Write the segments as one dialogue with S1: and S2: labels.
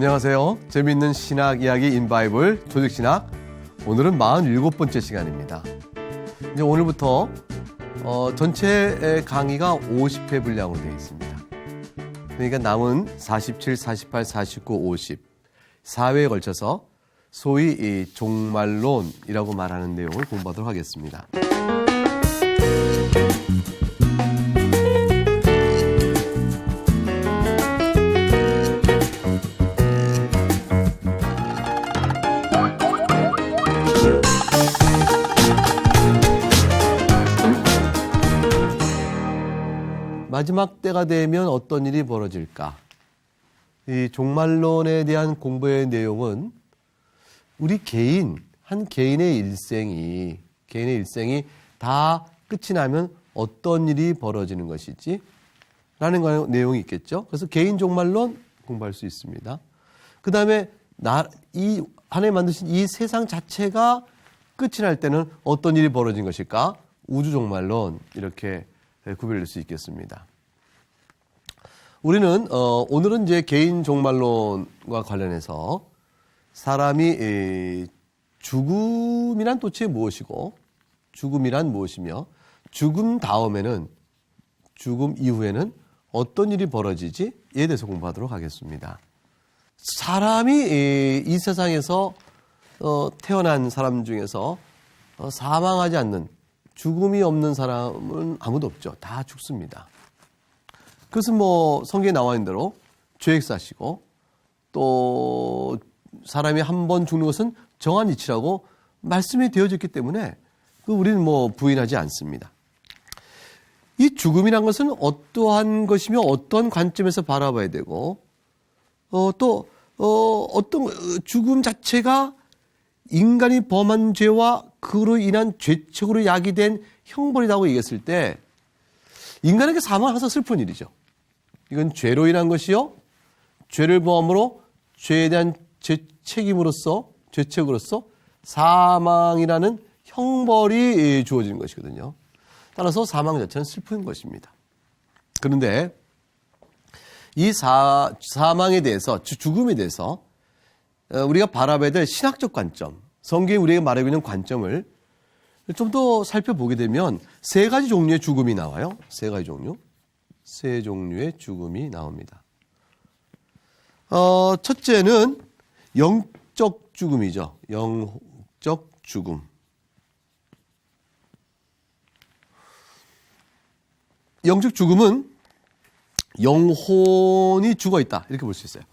S1: 안녕하세요. 재미있는 신학 이야기 인바이블 조직신학, 오늘은 47번째 시간입니다. 이제 오늘부터 전체 강의가 50회 분량으로 되어 있습니다. 그러니까 남은 47, 48, 49, 50 4회에 걸쳐서 소위 이 종말론이라고 말하는 내용을 공부하도록 하겠습니다. 마지막 때가 되면 어떤 일이 벌어질까? 이 종말론에 대한 공부의 내용은 우리 한 개인의 일생이 다 끝이 나면 어떤 일이 벌어지는 것이지? 라는 내용이 있겠죠. 그래서 개인 종말론 공부할 수 있습니다. 그 다음에 하나님 만드신 이 세상 자체가 끝이 날 때는 어떤 일이 벌어진 것일까? 우주 종말론, 이렇게 구별될 수 있겠습니다. 우리는 오늘은 이제 개인 종말론과 관련해서 사람이 죽음이란 도대체 무엇이고, 죽음이란 무엇이며, 죽음 이후에는 어떤 일이 벌어지지? 이에 대해서 공부하도록 하겠습니다. 사람이 이 세상에서 태어난 사람 중에서 사망하지 않는, 죽음이 없는 사람은 아무도 없죠. 다 죽습니다. 그것은 성경에 나와 있는 대로 죄액사시고, 또 사람이 한 번 죽는 것은 정한 이치라고 말씀이 되어졌기 때문에 우리는 부인하지 않습니다. 이 죽음이란 것은 어떠한 것이며 어떤 관점에서 바라봐야 되고, 또 어떤 죽음 자체가 인간이 범한 죄와 그로 인한 죄책으로 야기된 형벌이라고 얘기했을 때, 인간에게 사망을 항상 슬픈 일이죠. 이건 죄로 인한 것이요, 죄를 범함으로 죄에 대한 죄책으로서 사망이라는 형벌이 주어지는 것이거든요. 따라서 사망 자체는 슬픈 것입니다. 그런데 이 사망에 대해서, 죽음에 대해서 우리가 바라봐야 될 신학적 관점, 성경이 우리에게 말하고 있는 관점을 좀 더 살펴보게 되면 세 가지 종류의 죽음이 나와요. 세 종류의 죽음이 나옵니다. 첫째는 영적 죽음이죠. 영적 죽음. 영적 죽음은 영혼이 죽어 있다, 이렇게 볼 수 있어요.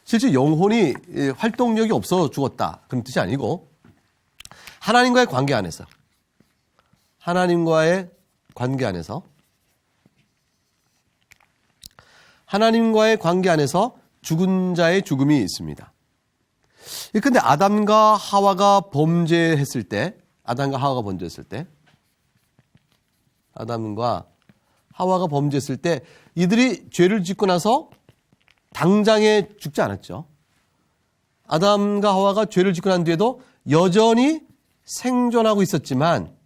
S1: 실제 영혼이 활동력이 없어 죽었다, 그런 뜻이 아니고, 하나님과의 관계 안에서 죽은 자의 죽음이 있습니다. 그런데 아담과 하와가 범죄했을 때 이들이 죄를 짓고 나서 당장에 죽지 않았죠. 아담과 하와가 죄를 짓고 난 뒤에도 여전히 생존하고 있었지만,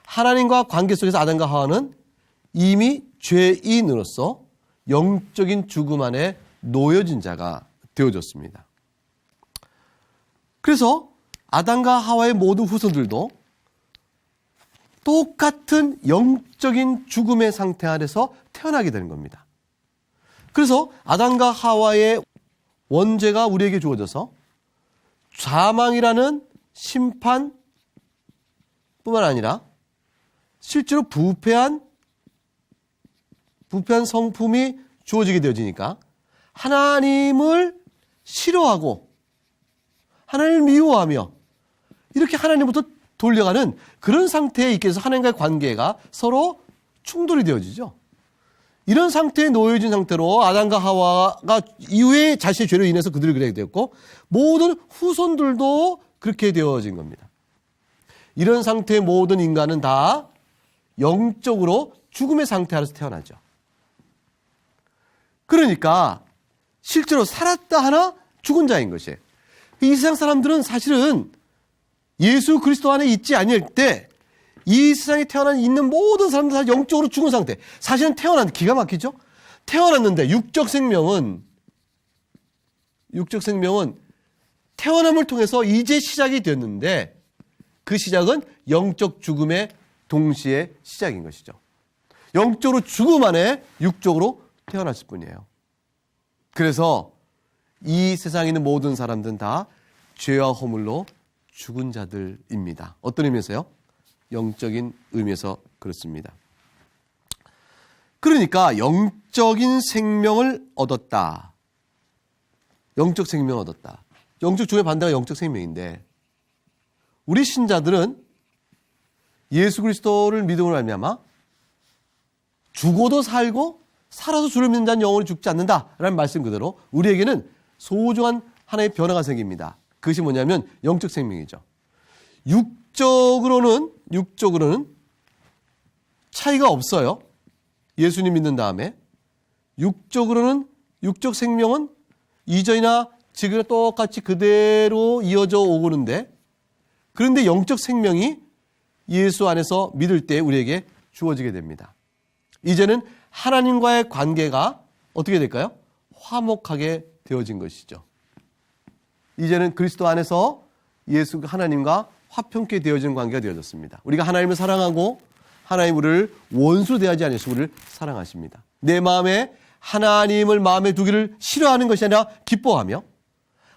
S1: 하나님과 관계 속에서 아담과 하와는 이미 죄인으로서 영적인 죽음 안에 놓여진 자가 되어졌습니다. 그래서 아담과 하와의 모든 후손들도 똑같은 영적인 죽음의 상태 안에서 태어나게 되는 겁니다. 그래서 아담과 하와의 원죄가 우리에게 주어져서 사망이라는 심판뿐만 아니라 실제로 부패한 성품이 주어지게 되어지니까 하나님을 싫어하고 하나님을 미워하며 이렇게 하나님부터 돌려가는 그런 상태에 있게 해서 하나님과의 관계가 서로 충돌이 되어지죠. 이런 상태에 놓여진 상태로 아담과 하와가 이후에 자신의 죄로 인해서 그들이 그렇게 되었고, 모든 후손들도 그렇게 되어진 겁니다. 이런 상태의 모든 인간은 다 영적으로 죽음의 상태 안에서 태어나죠. 그러니까 실제로 살았다 하나 죽은 자인 것이에요. 이 세상 사람들은 사실은 예수 그리스도 안에 있지 아니할 때 이 세상에 있는 모든 사람들 다 영적으로 죽은 상태. 사실은 기가 막히죠? 태어났는데 육적 생명은 육적 생명은 태어남을 통해서 이제 시작이 됐는데 그 시작은 영적 죽음의 동시에 시작인 것이죠. 영적으로 죽음 안에 육적으로 태어났을 뿐이에요. 그래서 이 세상에 있는 모든 사람들은 다 죄와 허물로 죽은 자들입니다. 어떤 의미에서요? 영적인 의미에서 그렇습니다. 그러니까 영적인 생명을 얻었다. 영적 생명을 얻었다. 영적 죽음의 반대가 영적 생명인데 우리 신자들은 예수 그리스도를 믿음으로 말미암아 죽어도 살고 살아서 주를 믿는 자는 영원히 죽지 않는다라는 말씀 그대로 우리에게는 소중한 하나의 변화가 생깁니다. 그것이 뭐냐면 영적 생명이죠. 육적으로는 차이가 없어요. 예수님 믿는 다음에 육적으로는 육적 생명은 이전이나 지금이나 똑같이 그대로 이어져 오고는데 그런데 영적 생명이 예수 안에서 믿을 때 우리에게 주어지게 됩니다. 이제는 하나님과의 관계가 어떻게 될까요? 화목하게 되어진 것이죠. 이제는 그리스도 안에서 예수 하나님과 화평케 되어진 관계가 되어졌습니다. 우리가 하나님을 사랑하고 하나님 우리를 원수로 대하지 않으시고 우리를 사랑하십니다. 내 마음에 하나님을 마음에 두기를 싫어하는 것이 아니라 기뻐하며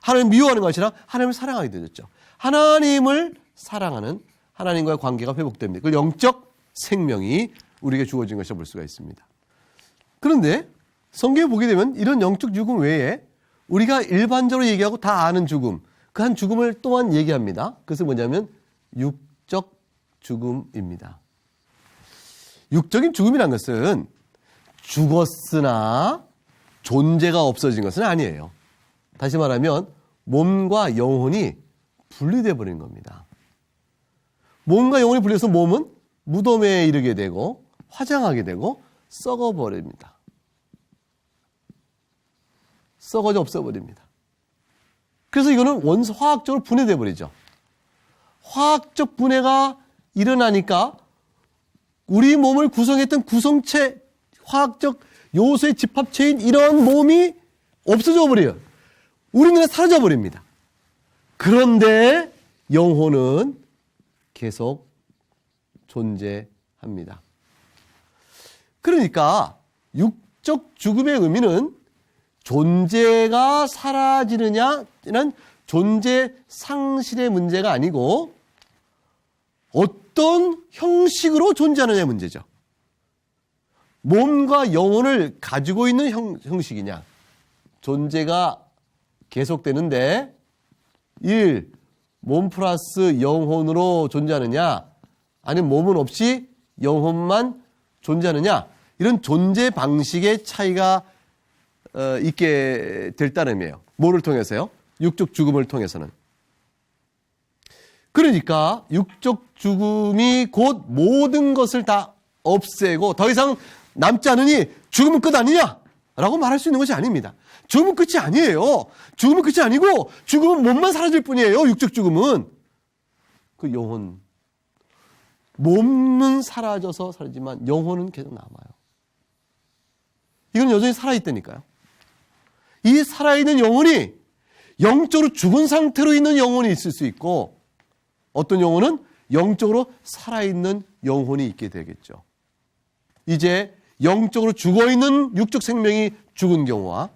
S1: 하나님을 미워하는 것이 아니라 하나님을 사랑하게 되었죠. 하나님을 사랑하는 하나님과의 관계가 회복됩니다. 그 영적 생명이 우리에게 주어진 것이라 볼 수가 있습니다. 그런데 성경에 보게 되면 이런 영적 죽음 외에 우리가 일반적으로 얘기하고 다 아는 죽음, 그 한 죽음을 또한 얘기합니다. 그것은 뭐냐면 육적 죽음입니다. 육적인 죽음이란 것은 죽었으나 존재가 없어진 것은 아니에요. 다시 말하면 몸과 영혼이 분리되어 버린 겁니다. 몸과 영혼이 분리해서 몸은 무덤에 이르게 되고 화장하게 되고 썩어버립니다. 썩어져 없어버립니다. 그래서 이거는 화학적으로 분해되어 버리죠. 화학적 분해가 일어나니까 우리 몸을 구성했던 구성체, 화학적 요소의 집합체인 이런 몸이 없어져 버려요. 우리 눈에 사라져 버립니다. 그런데 영혼은 계속 존재합니다. 그러니까 육적 죽음의 의미는 존재가 사라지느냐는 존재 상실의 문제가 아니고 어떤 형식으로 존재하느냐의 문제죠. 몸과 영혼을 가지고 있는 형식이냐. 존재가 계속되는데 1. 몸 플러스 영혼으로 존재하느냐 아니면 몸은 없이 영혼만 존재하느냐 이런 존재 방식의 차이가 있게 될 따름이에요. 뭐를 통해서요? 육적 죽음을 통해서는. 그러니까 육적 죽음이 곧 모든 것을 다 없애고 더 이상 남지 않으니 죽음은 끝 아니냐? 라고 말할 수 있는 것이 아닙니다. 죽음은 끝이 아니에요. 죽음은 끝이 아니고 죽음은 몸만 사라질 뿐이에요. 육적 죽음은. 그 영혼. 몸은 사라져서 사라지만 영혼은 계속 남아요. 이건 여전히 살아있다니까요. 이 살아있는 영혼이 영적으로 죽은 상태로 있는 영혼이 있을 수 있고 어떤 영혼은 영적으로 살아있는 영혼이 있게 되겠죠. 이제 영적으로 죽어있는 육적 생명이 죽은 경우와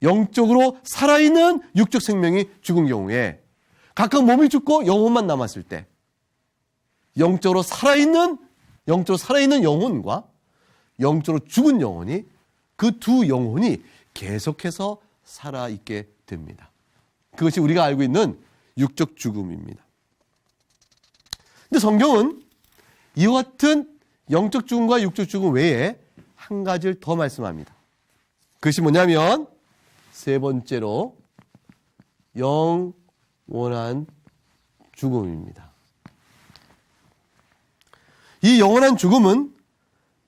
S1: 영적으로 살아있는 육적 생명이 죽은 경우에 각각 몸이 죽고 영혼만 남았을 때 영적으로 살아있는 영혼과 영적으로 죽은 영혼이 그 두 영혼이 계속해서 살아있게 됩니다. 그것이 우리가 알고 있는 육적 죽음입니다. 근데 성경은 이와 같은 영적 죽음과 육적 죽음 외에 한 가지를 더 말씀합니다. 그것이 뭐냐면 세 번째로 영원한 죽음입니다. 이 영원한 죽음은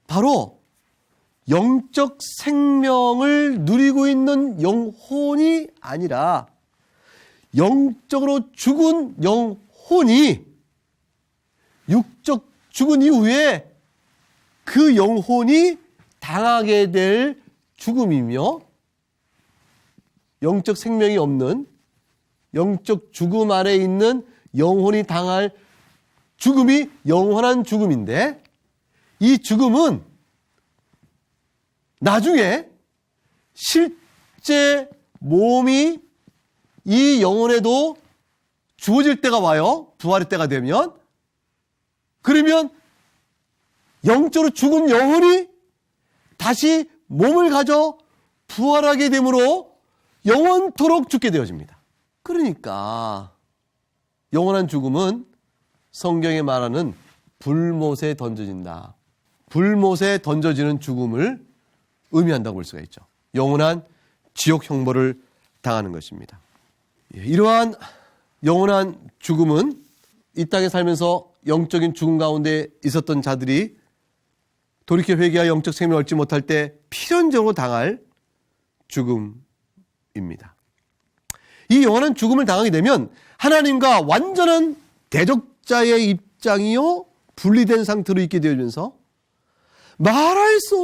S1: 바로 영적 생명을 누리고 있는 영혼이 아니라 영적으로 죽은 영혼이 육적 죽은 이후에 그 영혼이 당하게 될 죽음이며 영적 생명이 없는 영적 죽음 아래 있는 영혼이 당할 죽음이 영원한 죽음인데, 이 죽음은 나중에 실제 몸이 이 영혼에도 주어질 때가 와요. 부활의 때가 되면. 그러면 영적으로 죽은 영혼이 다시 몸을 가져 부활하게 되므로 영원토록 죽게 되어집니다. 그러니까 영원한 죽음은 성경에 말하는 불못에 던져진다. 불못에 던져지는 죽음을 의미한다고 볼 수가 있죠. 영원한 지옥 형벌을 당하는 것입니다. 이러한 영원한 죽음은 이 땅에 살면서 영적인 죽음 가운데 있었던 자들이 돌이켜 회개하여 영적 생명을 얻지 못할 때 필연적으로 당할 죽음입니다. 이 영원한 죽음을 당하게 되면 하나님과 완전한 대적자의 입장이요 분리된 상태로 있게 되어지면서 말할 수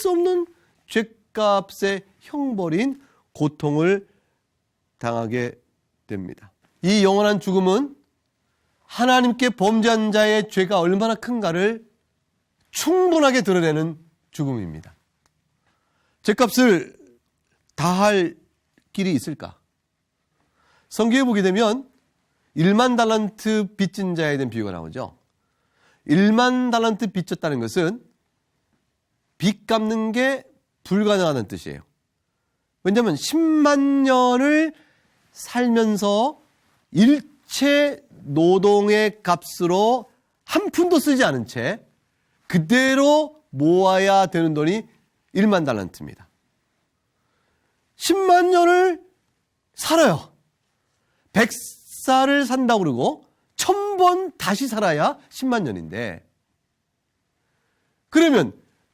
S1: 없는 죄값의 형벌인 고통을 당하게 됩니다. 이 영원한 죽음은 하나님께 범죄한 자의 죄가 얼마나 큰가를 충분하게 드러내는 죽음입니다. 죄값을 다할 길이 있을까? 성경에 보게 되면 1만 달란트 빚진 자에 대한 비유가 나오죠. 1만 달란트 빚졌다는 것은 빚 갚는 게 불가능하다는 뜻이에요. 왜냐하면 10만 년을 살면서 일체 노동의 값으로 한 푼도 쓰지 않은 채 그대로 모아야 되는 돈이 1만 달란트입니다. 10만 년을 살아요. 100살을 산다고 그러고 1000번 다시 살아야 10만 년인데, 그러면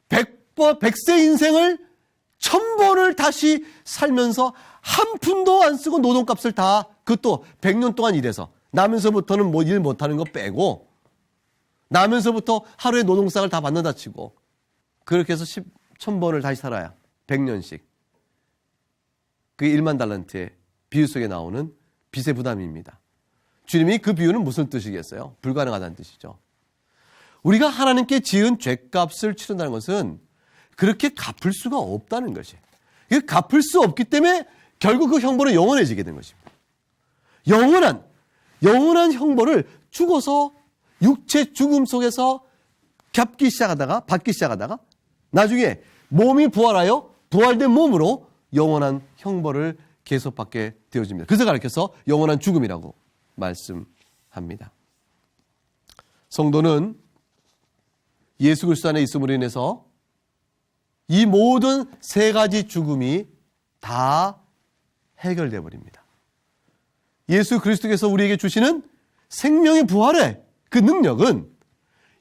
S1: 100세 인생을 1000번을 다시 살면서 한 푼도 안 쓰고 노동값을 다, 그것도 100년 동안 일해서 나면서부터는 뭐 일 못하는 거 빼고 나면서부터 하루에 노동상을 다 받는다 치고 그렇게 해서 1000번을 다시 살아야 100년씩. 그게 1만 달란트의 비유 속에 나오는 빚의 부담입니다. 주님이 그 비유는 무슨 뜻이겠어요? 불가능하다는 뜻이죠. 우리가 하나님께 지은 죄값을 치른다는 것은 그렇게 갚을 수가 없다는 것이에요. 갚을 수 없기 때문에 결국 그 형벌은 영원해지게 된 것입니다. 영원한 형벌을 죽어서 육체 죽음 속에서 받기 시작하다가 나중에 몸이 부활하여 부활된 몸으로 영원한 형벌을 계속 받게 되어집니다. 그래서 가르쳐서 영원한 죽음이라고 말씀합니다. 성도는 예수 그리스도 안에 있음으로 인해서 이 모든 세 가지 죽음이 다 해결되어 버립니다. 예수 그리스도께서 우리에게 주시는 생명의 부활의 그 능력은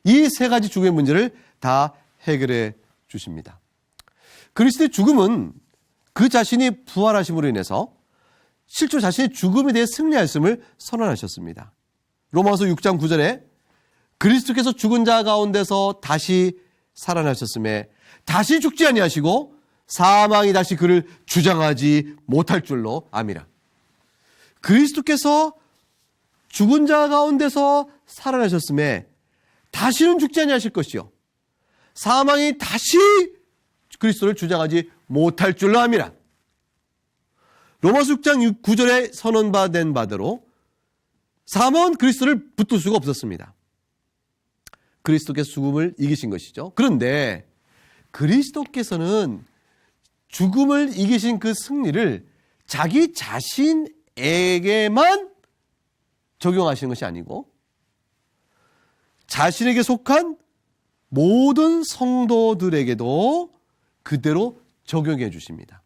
S1: 이 세 가지 죽음의 문제를 다 해결해 주십니다. 그리스도의 죽음은 그 자신이 부활하심으로 인해서 실제 자신의 죽음에 대해 승리하였음을 선언하셨습니다. 로마서 6장 9절에 그리스도께서 죽은 자 가운데서 다시 살아나셨음에 다시 죽지 아니하시고 사망이 다시 그를 주장하지 못할 줄로 아미라. 그리스도께서 죽은 자 가운데서 살아나셨음에 다시는 죽지 아니하실 것이요 사망이 다시 그리스도를 주장하지 못할 줄로 아미라. 로마서 6장 9절에 선언된 바대로 사망은 그리스도를 붙들 수가 없었습니다. 그리스도께서 죽음을 이기신 것이죠. 그런데 그리스도께서는 죽음을 이기신 그 승리를 자기 자신에게만 적용하시는 것이 아니고 자신에게 속한 모든 성도들에게도 그대로 적용해 주십니다.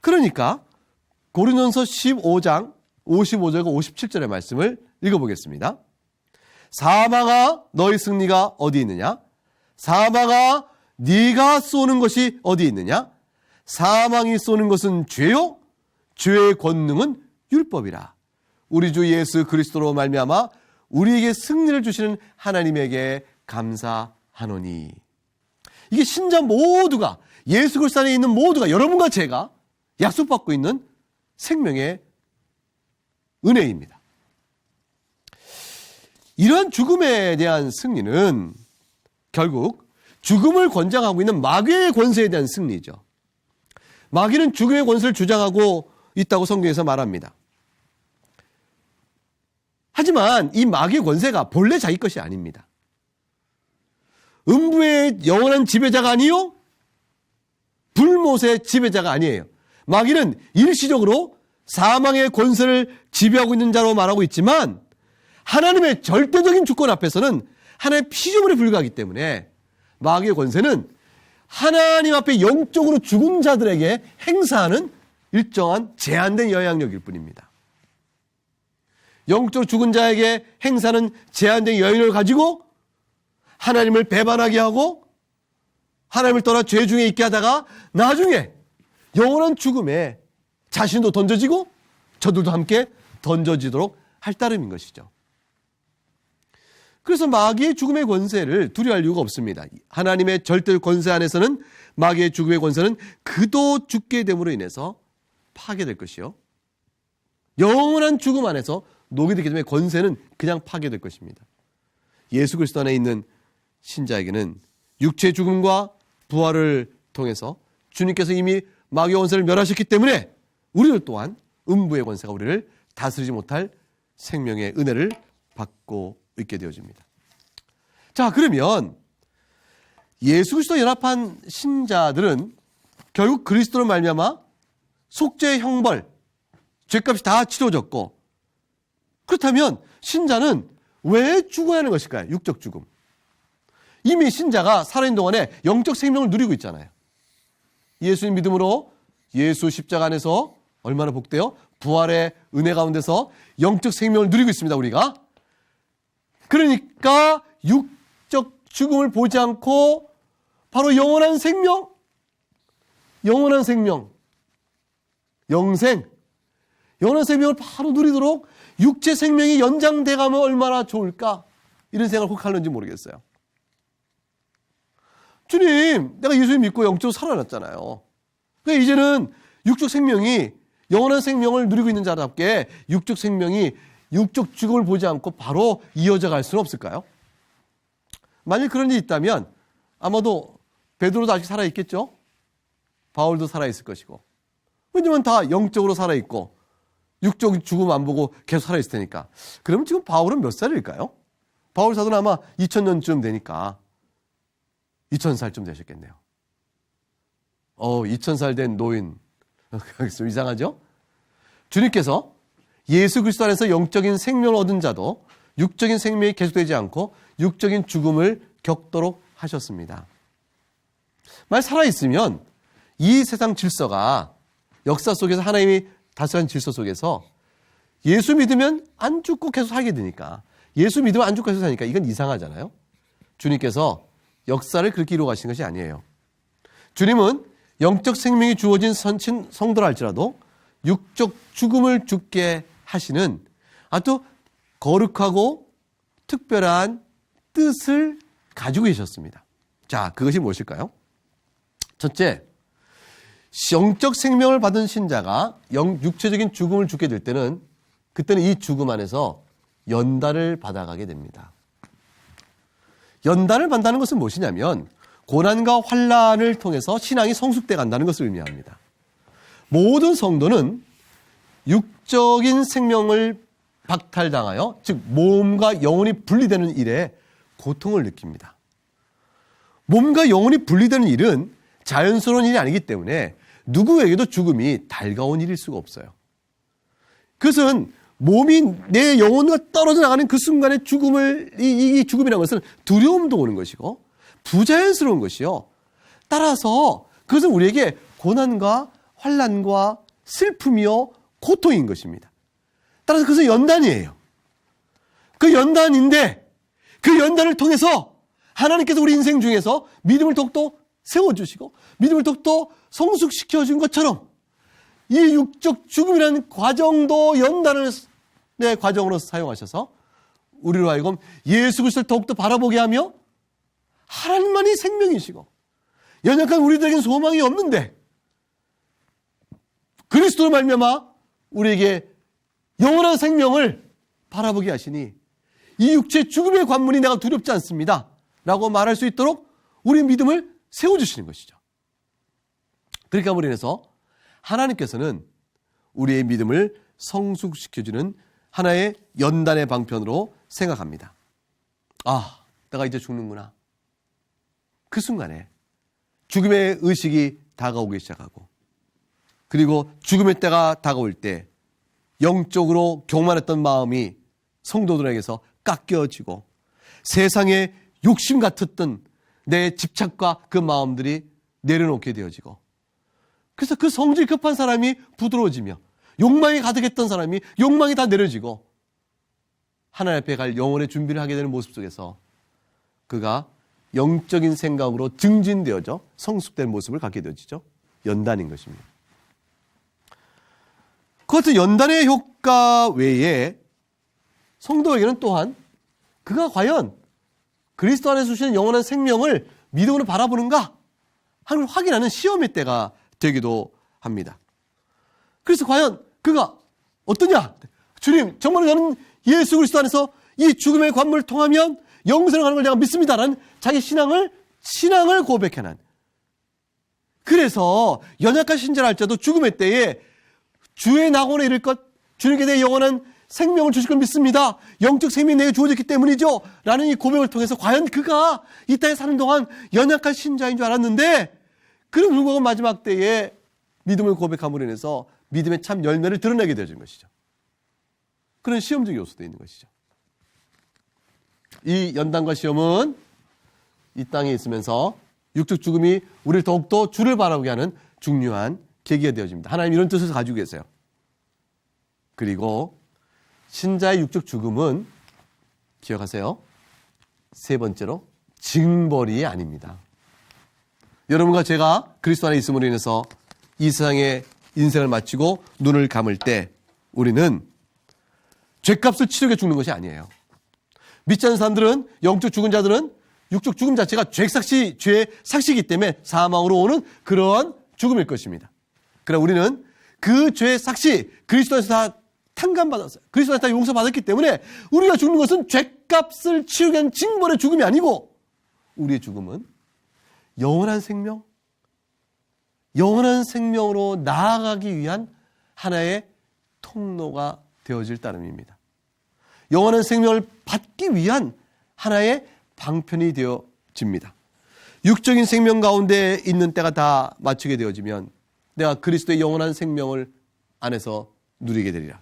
S1: 그러니까 고린도전서 15장 55절과 57절의 말씀을 읽어보겠습니다. 사망아 너희 승리가 어디 있느냐? 사망아 네가 쏘는 것이 어디 있느냐? 사망이 쏘는 것은 죄요 죄의 권능은 율법이라. 우리 주 예수 그리스도로 말미암아 우리에게 승리를 주시는 하나님에게 감사하노니. 이게 신자 모두가, 예수 그리스도 안에 있는 모두가, 여러분과 제가 약속받고 있는 생명의 은혜입니다. 이러한 죽음에 대한 승리는 결국 죽음을 권장하고 있는 마귀의 권세에 대한 승리죠. 마귀는 죽음의 권세를 주장하고 있다고 성경에서 말합니다. 하지만 이 마귀의 권세가 본래 자기 것이 아닙니다. 음부의 영원한 지배자가 아니요, 불못의 지배자가 아니에요. 마귀는 일시적으로 사망의 권세를 지배하고 있는 자로 말하고 있지만 하나님의 절대적인 주권 앞에서는 하나님의 피조물에 불과하기 때문에 마귀의 권세는 하나님 앞에 영적으로 죽은 자들에게 행사하는 일정한 제한된 영향력일 뿐입니다. 영적으로 죽은 자에게 행사하는 제한된 영향력을 가지고 하나님을 배반하게 하고 하나님을 떠나 죄 중에 있게 하다가 나중에 영원한 죽음에 자신도 던져지고 저들도 함께 던져지도록 할 따름인 것이죠. 그래서 마귀의 죽음의 권세를 두려워할 이유가 없습니다. 하나님의 절대 권세 안에서는 마귀의 죽음의 권세는 그도 죽게 됨으로 인해서 파괴될 것이요, 영원한 죽음 안에서 녹이 되기 때문에 권세는 그냥 파괴될 것입니다. 예수 그리스도 안에 있는 신자에게는 육체의 죽음과 부활을 통해서 주님께서 이미 마귀의 권세를 멸하셨기 때문에 우리들 또한 음부의 권세가 우리를 다스리지 못할 생명의 은혜를 받고 있게 되어집니다. 자, 그러면 예수 그리스도 연합한 신자들은 결국 그리스도로 말미암아 속죄의 형벌, 죄값이 다 치러졌고, 그렇다면 신자는 왜 죽어야 하는 것일까요? 육적 죽음. 이미 신자가 살아있는 동안에 영적 생명을 누리고 있잖아요. 예수님 믿음으로 예수 십자가 안에서 얼마나 복되어 부활의 은혜 가운데서 영적 생명을 누리고 있습니다, 우리가. 그러니까 육적 죽음을 보지 않고 바로 영원한 생명, 영원한 생명, 영생, 영원한 생명을 바로 누리도록 육체 생명이 연장돼 가면 얼마나 좋을까? 이런 생각을 혹 하는지 모르겠어요. 주님, 내가 예수님 믿고 영적으로 살아났잖아요. 그러니까 이제는 육적 생명이 영원한 생명을 누리고 있는 자답게 육적 생명이 육적 죽음을 보지 않고 바로 이어져 갈 수는 없을까요? 만일 그런 일이 있다면 아마도 베드로도 아직 살아있겠죠? 바울도 살아있을 것이고. 왜냐면 다 영적으로 살아있고 육적 죽음 안 보고 계속 살아있을 테니까. 그러면 지금 바울은 몇 살일까요? 바울 사도는 아마 2000년쯤 되니까 2000살쯤 되셨겠네요. 2000살 된 노인. 이상하죠? 주님께서 예수 그리스도 안에서 영적인 생명을 얻은 자도 육적인 생명이 계속되지 않고 육적인 죽음을 겪도록 하셨습니다. 만약 살아있으면 이 세상 질서가 역사 속에서 하나님이 다스리는 질서 속에서 예수 믿으면 안 죽고 계속 살게 되니까, 예수 믿으면 안 죽고 계속 사니까 이건 이상하잖아요. 주님께서 역사를 그렇게 이루어 가신 것이 아니에요. 주님은 영적 생명이 주어진 성도라 할지라도 육적 죽음을 죽게 하시는 아주 거룩하고 특별한 뜻을 가지고 계셨습니다. 자, 그것이 무엇일까요? 첫째, 영적 생명을 받은 신자가 육체적인 죽음을 죽게 될 때는 그때는 이 죽음 안에서 연단을 받아가게 됩니다. 연단을 받는다는 것은 무엇이냐면 고난과 환난을 통해서 신앙이 성숙돼 간다는 것을 의미합니다. 모든 성도는 육적인 생명을 박탈당하여, 즉 몸과 영혼이 분리되는 일에 고통을 느낍니다. 몸과 영혼이 분리되는 일은 자연스러운 일이 아니기 때문에 누구에게도 죽음이 달가운 일일 수가 없어요. 그것은 몸이 내 영혼과 떨어져 나가는 그 순간에 이 죽음이라는 것은 두려움도 오는 것이고 부자연스러운 것이요. 따라서 그것은 우리에게 고난과 환난과 슬픔이요 고통인 것입니다. 따라서 그것은 연단이에요. 그 연단인데 그 연단을 통해서 하나님께서 우리 인생 중에서 믿음을 더욱더 세워주시고 믿음을 더욱더 성숙시켜준 것처럼 이 육적 죽음이라는 과정도 연단을 내 과정으로 사용하셔서 우리로 하여금 예수 그리스도를 더욱더 바라보게 하며 하나님만이 생명이시고 연약한 우리들에겐 소망이 없는데 그리스도로 말미암아 우리에게 영원한 생명을 바라보게 하시니 이 육체 죽음의 관문이 내가 두렵지 않습니다 라고 말할 수 있도록 우리의 믿음을 세워주시는 것이죠. 그렇게 함으로 인해서 하나님께서는 우리의 믿음을 성숙시켜주는 하나의 연단의 방편으로 생각합니다. 아, 내가 이제 죽는구나. 그 순간에 죽음의 의식이 다가오기 시작하고, 그리고 죽음의 때가 다가올 때 영적으로 교만했던 마음이 성도들에게서 깎여지고 세상에 욕심 같았던 내 집착과 그 마음들이 내려놓게 되어지고, 그래서 그 성질이 급한 사람이 부드러워지며 욕망이 가득했던 사람이 욕망이 다 내려지고 하나님 앞에 갈 영혼의 준비를 하게 되는 모습 속에서 그가 영적인 생각으로 증진되어져 성숙된 모습을 갖게 되어지죠. 연단인 것입니다. 그 같은 연단의 효과 외에 성도에게는 또한 그가 과연 그리스도 안에서 주시는 영원한 생명을 믿음으로 바라보는가 하는 걸 확인하는 시험의 때가 되기도 합니다. 그래서 과연 그가 어떠냐? 주님, 정말 저는 예수 그리스도 안에서 이 죽음의 관문을 통하면 영생을 가는 걸 내가 믿습니다라는 자기 신앙을 고백해낸. 그래서 연약한 신자라 할지라도 죽음의 때에 주의 낙원에 이를 것, 주님께 내 영원한 생명을 주실 걸 믿습니다. 영적 생명이 내게 주어졌기 때문이죠. 라는 이 고백을 통해서 과연 그가 이 땅에 사는 동안 연약한 신자인 줄 알았는데, 그런 불구하고 마지막 때에 믿음을 고백함으로 인해서 믿음의 참 열매를 드러내게 되어진 것이죠. 그런 시험적 요소도 있는 것이죠. 이 연단과 시험은 이 땅에 있으면서 육적 죽음이 우리를 더욱더 주를 바라보게 하는 중요한 계기가 되어집니다. 하나님 이런 뜻을 가지고 계세요. 그리고 신자의 육적 죽음은 기억하세요. 세 번째로 징벌이 아닙니다. 여러분과 제가 그리스도 안에 있음으로 인해서 이 세상의 인생을 마치고 눈을 감을 때 우리는 죄값을 치르게 죽는 것이 아니에요. 믿지 않는 사람들은, 영적 죽은 자들은 육적 죽음 자체가 죄의 삭시이기 때문에 사망으로 오는 그러한 죽음일 것입니다. 그러나 우리는 그 죄의 삭시, 그리스도 안에서 다 탕감받았어요. 그리스도 안에서 다 용서받았기 때문에 우리가 죽는 것은 죄값을 치르게 하는 징벌의 죽음이 아니고, 우리의 죽음은 영원한 생명으로 나아가기 위한 하나의 통로가 되어질 따름입니다. 영원한 생명을 받기 위한 하나의 방편이 되어집니다. 육적인 생명 가운데 있는 때가 다 맞추게 되어지면 내가 그리스도의 영원한 생명을 안에서 누리게 되리라.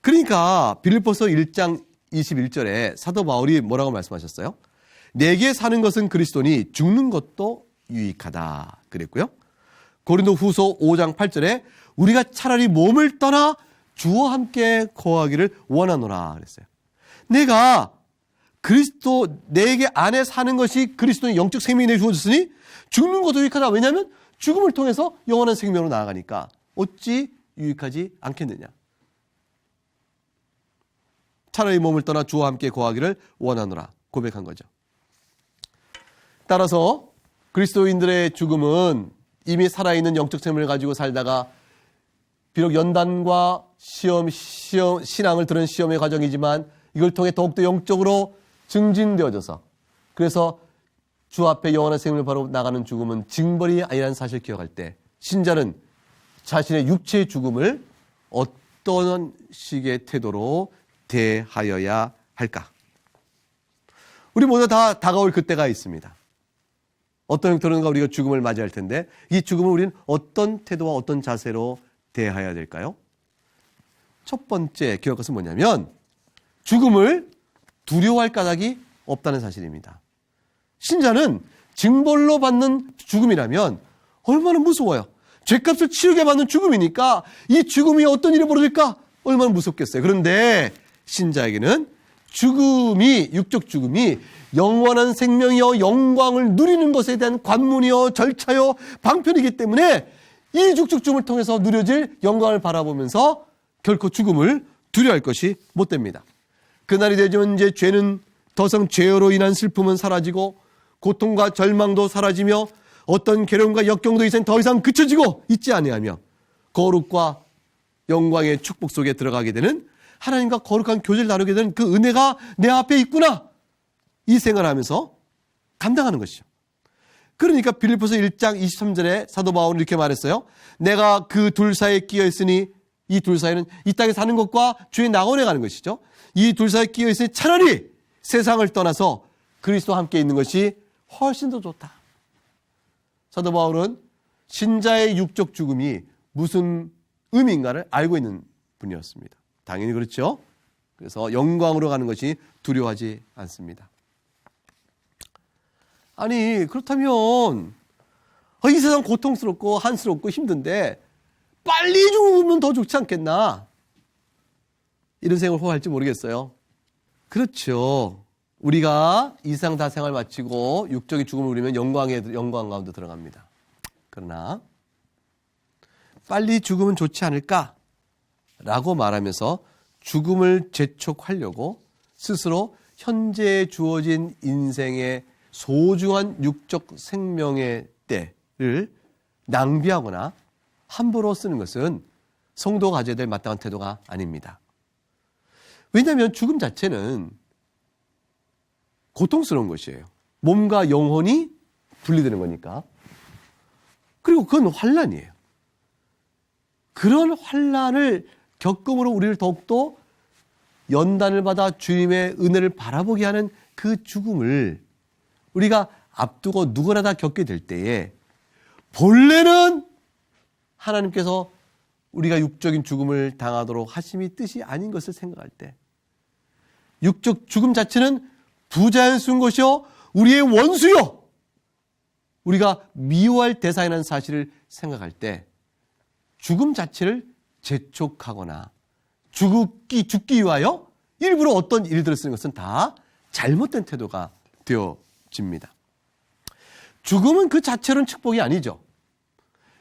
S1: 그러니까 빌립보서 1장 21절에 사도 바울이 뭐라고 말씀하셨어요? 내게 사는 것은 그리스도니 죽는 것도 유익하다 그랬고요. 고린도 후서 5장 8절에 우리가 차라리 몸을 떠나 주와 함께 거하기를 원하노라 그랬어요. 내가 내게 안에 사는 것이 그리스도의 영적 생명이 내게 주어졌으니 죽는 것도 유익하다. 왜냐하면 죽음을 통해서 영원한 생명으로 나아가니까 어찌 유익하지 않겠느냐. 차라리 몸을 떠나 주와 함께 거하기를 원하노라 고백한 거죠. 따라서 그리스도인들의 죽음은 이미 살아있는 영적 생명을 가지고 살다가 비록 연단과 신앙을 들은 시험의 과정이지만 이걸 통해 더욱더 영적으로 증진되어져서, 그래서 주 앞에 영원한 생명을 바로 나가는 죽음은 징벌이 아니라는 사실을 기억할 때 신자는 자신의 육체의 죽음을 어떤 식의 태도로 대하여야 할까? 우리 모두 다 다가올 그때가 있습니다. 어떤 형태로든가 우리가 죽음을 맞이할 텐데 이 죽음을 우리는 어떤 태도와 어떤 자세로 대해야 될까요? 첫 번째 기억할 것은 뭐냐면 죽음을 두려워할 까닭이 없다는 사실입니다. 신자는 징벌로 받는 죽음이라면 얼마나 무서워요. 죄값을 치르게 받는 죽음이니까 이 죽음이 어떤 일이 벌어질까 얼마나 무섭겠어요. 그런데 신자에게는 육적 죽음이 영원한 생명이요 영광을 누리는 것에 대한 관문이요 절차요 방편이기 때문에 이 육적 죽음을 통해서 누려질 영광을 바라보면서 결코 죽음을 두려워할 것이 못 됩니다. 그날이 되면 이제 죄는 더 이상 죄로 인한 슬픔은 사라지고 고통과 절망도 사라지며 어떤 괴로움과 역경도 이젠 더 이상 그쳐지고 있지 아니하며 거룩과 영광의 축복 속에 들어가게 되는, 하나님과 거룩한 교제를 나누게 되는 그 은혜가 내 앞에 있구나, 이 생각을 하면서 감당하는 것이죠. 그러니까 빌립보서 1장 23절에 사도 바울은 이렇게 말했어요. 내가 그 둘 사이에 끼어 있으니, 이 둘 사이는 이 땅에 사는 것과 주의 낙원에 가는 것이죠. 이 둘 사이에 끼어 있으니 차라리 세상을 떠나서 그리스도와 함께 있는 것이 훨씬 더 좋다. 사도 바울은 신자의 육적 죽음이 무슨 의미인가를 알고 있는 분이었습니다. 당연히 그렇죠. 그래서 영광으로 가는 것이 두려워하지 않습니다. 아니, 그렇다면 이 세상 고통스럽고 한스럽고 힘든데 빨리 죽으면 더 좋지 않겠나, 이런 생각을 할지 모르겠어요. 그렇죠. 우리가 이 세상 다 생활 마치고 육적인 죽음을 누리면 영광 가운데 들어갑니다. 그러나 빨리 죽으면 좋지 않을까라고 말하면서 죽음을 재촉하려고 스스로 현재 주어진 인생의 소중한 육적 생명의 때를 낭비하거나 함부로 쓰는 것은 성도가 가져야 될 마땅한 태도가 아닙니다. 왜냐하면 죽음 자체는 고통스러운 것이에요. 몸과 영혼이 분리되는 거니까. 그리고 그건 환난이에요. 그런 환난을 겪음으로 우리를 더욱더 연단을 받아 주님의 은혜를 바라보게 하는 그 죽음을 우리가 앞두고 누구나 다 겪게 될 때에, 본래는 하나님께서 우리가 육적인 죽음을 당하도록 하심이 뜻이 아닌 것을 생각할 때, 육적 죽음 자체는 부자연스러운 것이요 우리의 원수요 우리가 미워할 대상이라는 사실을 생각할 때, 죽음 자체를 재촉하거나 죽기 위하여 일부러 어떤 일들을 쓰는 것은 다 잘못된 태도가 되어집니다. 죽음은 그 자체로는 축복이 아니죠.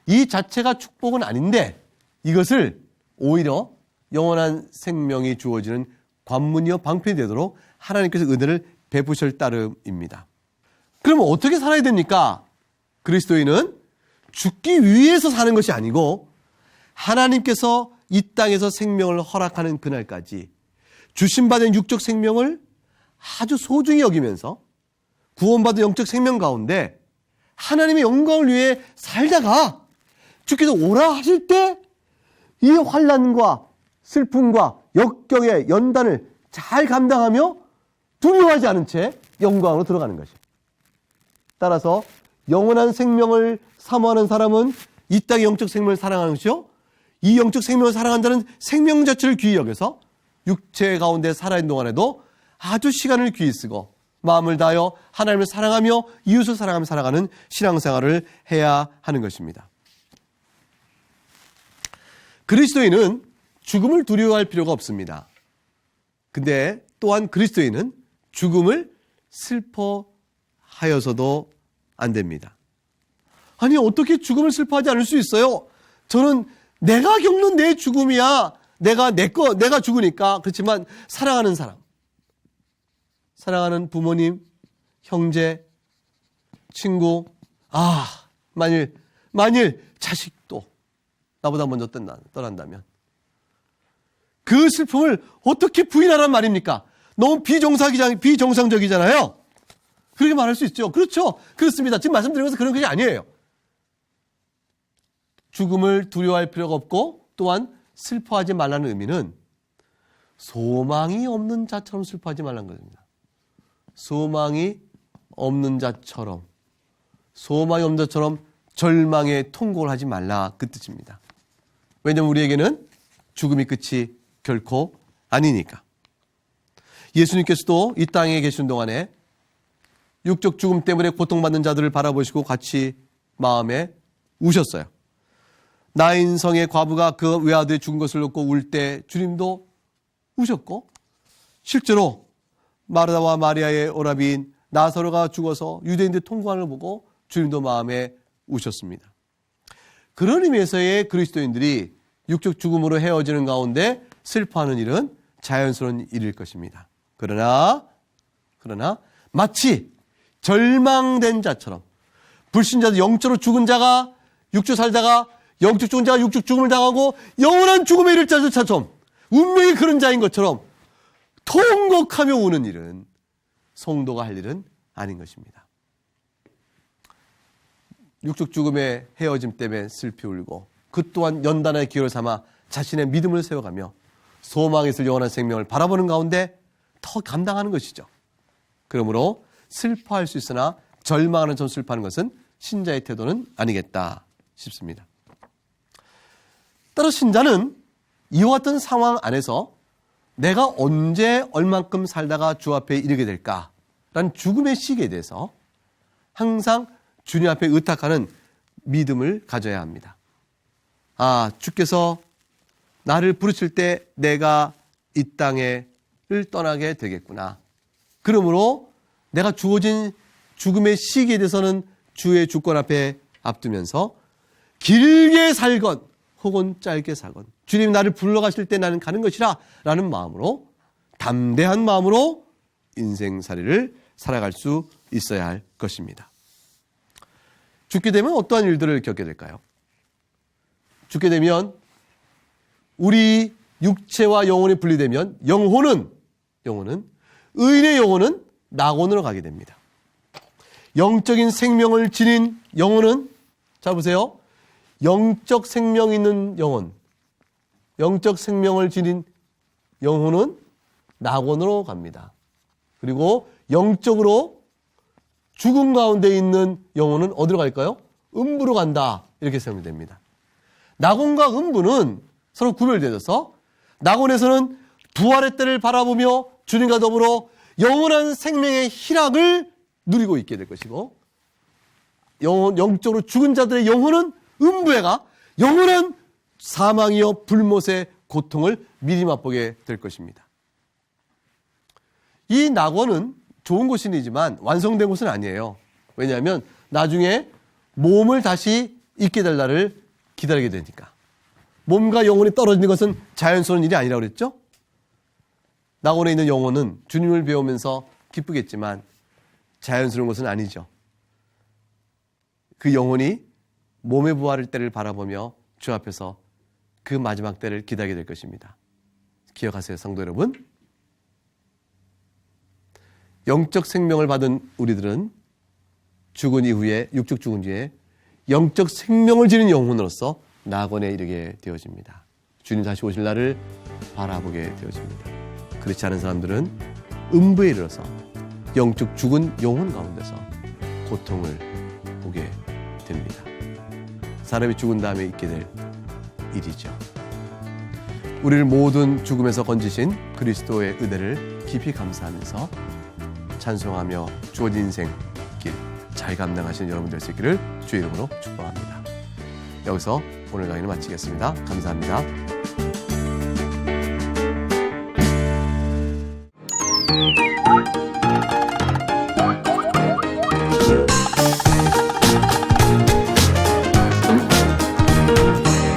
S1: 이 자체가 축복은 아닌데 이것을 오히려 영원한 생명이 주어지는 관문이요 방편이 되도록 하나님께서 은혜를 베푸실 따름입니다. 그러면 어떻게 살아야 됩니까? 그리스도인은 죽기 위해서 사는 것이 아니고 하나님께서 이 땅에서 생명을 허락하는 그날까지 주신받은 육적 생명을 아주 소중히 여기면서 구원받은 영적 생명 가운데 하나님의 영광을 위해 살다가 주께서 오라 하실 때 이 환난과 슬픔과 역경의 연단을 잘 감당하며 두려워하지 않은 채 영광으로 들어가는 것이에요. 따라서 영원한 생명을 사모하는 사람은 이 땅의 영적 생명을 사랑하는 것이요, 이 영적 생명을 사랑한다는 생명 자체를 귀히 여겨서 육체 가운데 살아있는 동안에도 아주 시간을 귀히 쓰고 마음을 다하여 하나님을 사랑하며 이웃을 사랑하며 살아가는 신앙생활을 해야 하는 것입니다. 그리스도인은 죽음을 두려워할 필요가 없습니다. 근데 또한 그리스도인은 죽음을 슬퍼하여서도 안 됩니다. 아니, 어떻게 죽음을 슬퍼하지 않을 수 있어요? 저는 내가 겪는 내 죽음이야. 내가 죽으니까. 그렇지만 사랑하는 사람, 사랑하는 부모님, 형제, 친구, 만일 자식도 나보다 먼저 떠난다면 그 슬픔을 어떻게 부인하란 말입니까? 너무 비정상적이잖아요. 그렇게 말할 수 있죠. 그렇죠. 그렇습니다. 지금 말씀드리면서 그런 것이 아니에요. 죽음을 두려워할 필요가 없고 또한 슬퍼하지 말라는 의미는 소망이 없는 자처럼 슬퍼하지 말라는 것입니다. 소망이 없는 자처럼 절망에 통곡을 하지 말라, 그 뜻입니다. 왜냐하면 우리에게는 죽음이 끝이 결코 아니니까. 예수님께서도 이 땅에 계신 동안에 육적 죽음 때문에 고통받는 자들을 바라보시고 같이 마음에 우셨어요. 나인성의 과부가 그 외아들이 죽은 것을 놓고 울 때 주님도 우셨고, 실제로 마르다와 마리아의 오라비인 나사로가 죽어서 유대인들 통곡하는 걸 보고 주님도 마음에 우셨습니다. 그런 의미에서의 그리스도인들이 육적 죽음으로 헤어지는 가운데 슬퍼하는 일은 자연스러운 일일 것입니다. 그러나 마치 절망된 자처럼, 불신자도 영적으로 죽은 자가 육주 살다가 영적 죽은 자가 육적 죽음을 당하고 영원한 죽음에 이를 자처럼 운명이 그런 자인 것처럼 통곡하며 우는 일은 성도가 할 일은 아닌 것입니다. 육적 죽음의 헤어짐 때문에 슬피 울고 그 또한 연단의 기회를 삼아 자신의 믿음을 세워가며 소망에 있을 영원한 생명을 바라보는 가운데 더 감당하는 것이죠. 그러므로 슬퍼할 수 있으나 절망하는 점 슬퍼하는 것은 신자의 태도는 아니겠다 싶습니다. 따라 신자는 이와 같은 상황 안에서 내가 언제 얼만큼 살다가 주 앞에 이르게 될까라는 죽음의 시기에 대해서 항상 주님 앞에 의탁하는 믿음을 가져야 합니다. 아, 주께서 나를 부르실 때 내가 이 땅을 떠나게 되겠구나. 그러므로 내가 주어진 죽음의 시기에 대해서는 주의 주권 앞에 앞두면서 길게 살건 혹은 짧게 살건 주님이 나를 불러가실 때 나는 가는 것이라 라는 마음으로 담대한 마음으로 인생살이를 살아갈 수 있어야 할 것입니다. 죽게 되면 어떠한 일들을 겪게 될까요? 죽게 되면 우리 육체와 영혼이 분리되면 영혼은 의인의 영혼은 낙원으로 가게 됩니다. 영적인 생명을 지닌 영혼은 자 보세요. 영적 생명 있는 영혼, 영적 생명을 지닌 영혼은 낙원으로 갑니다. 그리고 영적으로 죽음 가운데 있는 영혼은 어디로 갈까요? 음부로 간다. 이렇게 생각이 됩니다. 낙원과 음부는 서로 구별되어서 낙원에서는 부활의 때를 바라보며 주님과 더불어 영원한 생명의 희락을 누리고 있게 될 것이고 영적으로 죽은 자들의 영혼은 음부에 가 영원한 사망이요 불못의 고통을 미리 맛보게 될 것입니다. 이 낙원은 좋은 곳이지만 완성된 곳은 아니에요. 왜냐하면 나중에 몸을 다시 잊게 될 날을 기다리게 되니까. 몸과 영혼이 떨어지는 것은 자연스러운 일이 아니라고 그랬죠? 낙원에 있는 영혼은 주님을 배우면서 기쁘겠지만 자연스러운 것은 아니죠. 그 영혼이 몸의 부활의 때를 바라보며 주 앞에서 그 마지막 때를 기다리게 될 것입니다. 기억하세요, 성도 여러분. 영적 생명을 받은 우리들은 죽은 이후에 육적 죽은 뒤에 영적 생명을 지닌 영혼으로서 낙원에 이르게 되어집니다. 주님 다시 오실 날을 바라보게 되어집니다. 그렇지 않은 사람들은 음부에 이르러서 영적 죽은 영혼 가운데서 고통을 보게 됩니다. 사람이 죽은 다음에 있게 될 일이죠. 우리를 모든 죽음에서 건지신 그리스도의 은혜를 깊이 감사하면서 찬송하며 주어진 인생 길 잘 감당하시는 여러분 될 수 있기를 주의 이름으로 축복합니다. 여기서 오늘 강의를 마치겠습니다. 감사합니다.